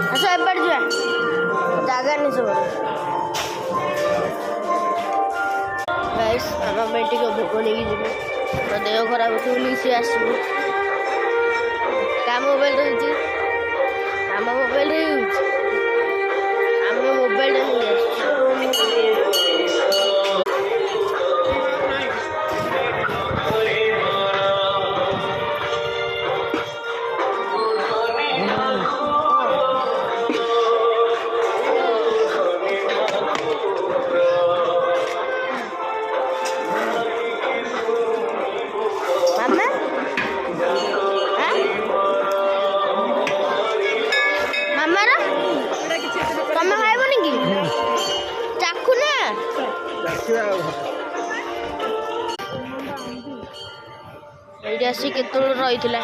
ଆସ ଏପଟେ ଯିବା ଜାଗା ନି ସବୁ ଗାଇସ୍ ଆମ ପାଇଁ ଟିକେ ଭୋଗ ନେଇକି ଯିବେ ମୋ ଦେହ ଖରାପ ଅଛି ବୋଲି ସିଏ ଆସିବ କାହା ମୋବାଇଲରେ ହେଉଛି ଆମ ମୋବାଇଲରେ ହେଉଛି ଆମେ ମୋବାଇଲରେ ନେଇ ଆସିଛୁ ମାମାର ତମେ ଖାଇବନି କି ଚାଖୁ ନା ଏଇଠି ଆସି କେତେବେଳେ ରହିଥିଲା